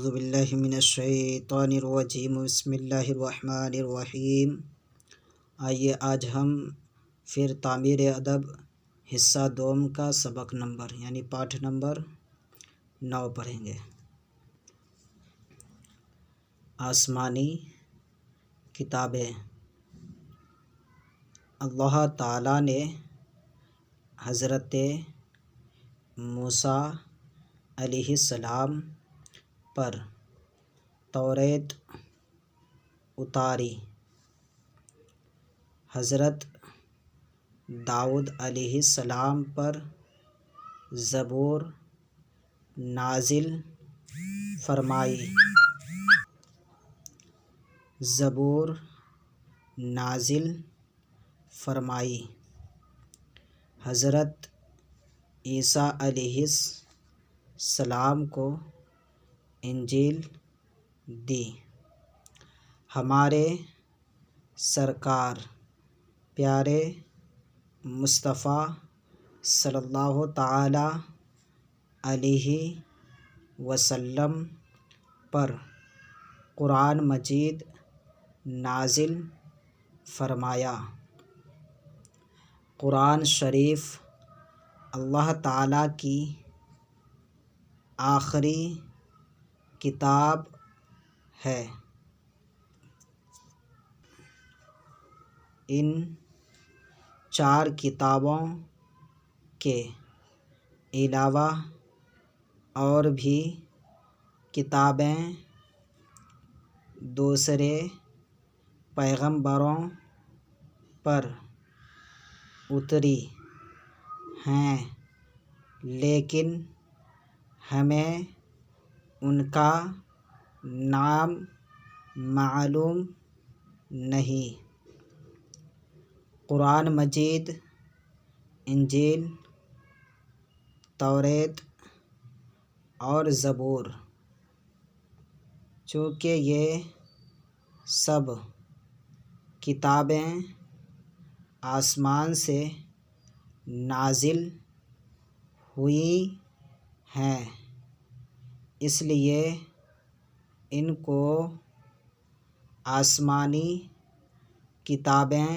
اعوذ باللہ من الشیطان الرجیم بسم اللہ الرحمن الرحیم۔ آئیے آج ہم پھر تعمیر ادب حصہ دوم کا سبق نمبر یعنی پاٹھ نمبر 9 پڑھیں گے۔ آسمانی کتابیں۔ اللہ تعالیٰ نے حضرت موسیٰ علیہ السلام پر توریت اتاری، حضرت داؤد علیہ السلام پر زبور نازل فرمائی، زبور نازل فرمائی، حضرت عیسیٰ علیہ السلام کو انجیل دی، ہمارے سرکار پیارے مصطفیٰ صلی اللہ تعالیٰ علیہ وسلم پر قرآن مجید نازل فرمایا۔ قرآن شریف اللہ تعالیٰ کی آخری کتاب ہے۔ ان 4 کتابوں کے علاوہ اور بھی کتابیں دوسرے پیغمبروں پر اتری ہیں، لیکن ہمیں ان کا نام معلوم نہیں۔ قرآن مجید، انجیل، توریت اور زبور، چونکہ یہ سب کتابیں آسمان سے نازل ہوئی ہیں، اس لیے ان کو آسمانی کتابیں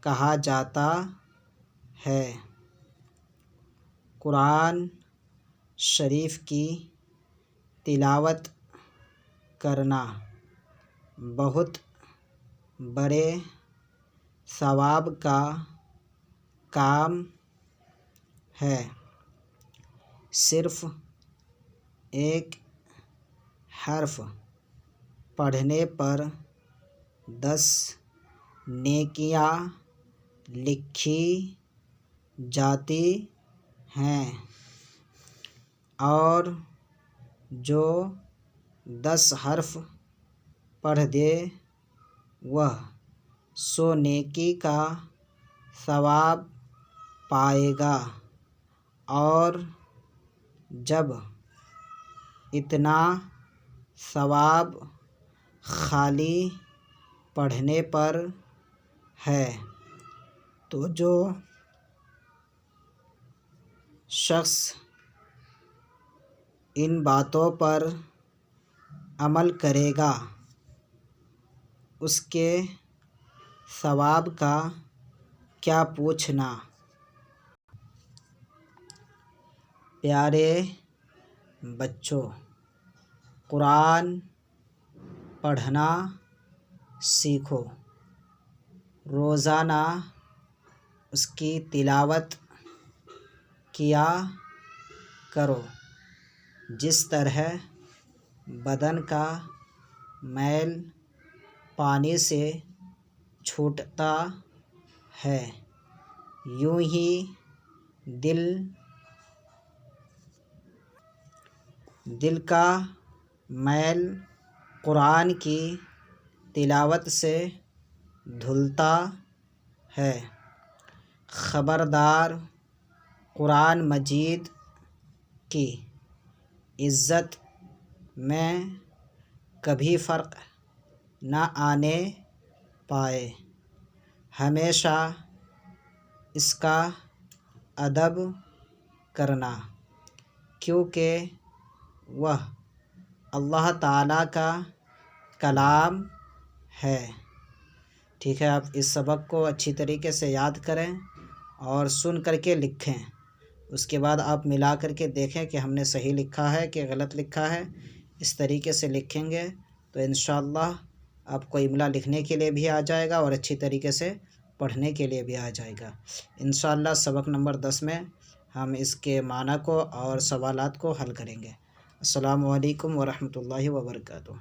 کہا جاتا ہے۔ قرآن شریف کی تلاوت کرنا بہت بڑے ثواب کا کام ہے۔ صرف ایک حرف پڑھنے پر 10 نیکیاں لکھی جاتی ہیں، اور جو 10 حرف پڑھ دے وہ 100 نیکی کا ثواب پائے گا، اور جب اتنا ثواب خالی پڑھنے پر ہے تو جو شخص ان باتوں پر عمل کرے گا اس کے ثواب کا کیا پوچھنا۔ پیارے بچوں، قرآن پڑھنا سیکھو، روزانہ اس کی تلاوت کیا کرو۔ جس طرح بدن کا میل پانی سے چھوٹتا ہے، یوں ہی دل کا میل قرآن کی تلاوت سے دھلتا ہے۔ خبردار، قرآن مجید کی عزت میں کبھی فرق نہ آنے پائے، ہمیشہ اس کا ادب کرنا، کیونکہ وہ اللہ تعالیٰ کا کلام ہے۔ ٹھیک ہے، آپ اس سبق کو اچھی طریقے سے یاد کریں اور سن کر کے لکھیں۔ اس کے بعد آپ ملا کر کے دیکھیں کہ ہم نے صحیح لکھا ہے کہ غلط لکھا ہے۔ اس طریقے سے لکھیں گے تو انشاءاللہ آپ کو املا لکھنے کے لیے بھی آ جائے گا اور اچھی طریقے سے پڑھنے کے لیے بھی آ جائے گا۔ انشاءاللہ سبق نمبر 10 میں ہم اس کے معنی کو اور سوالات کو حل کریں گے۔ السلام علیکم ورحمۃ اللہ وبرکاتہ۔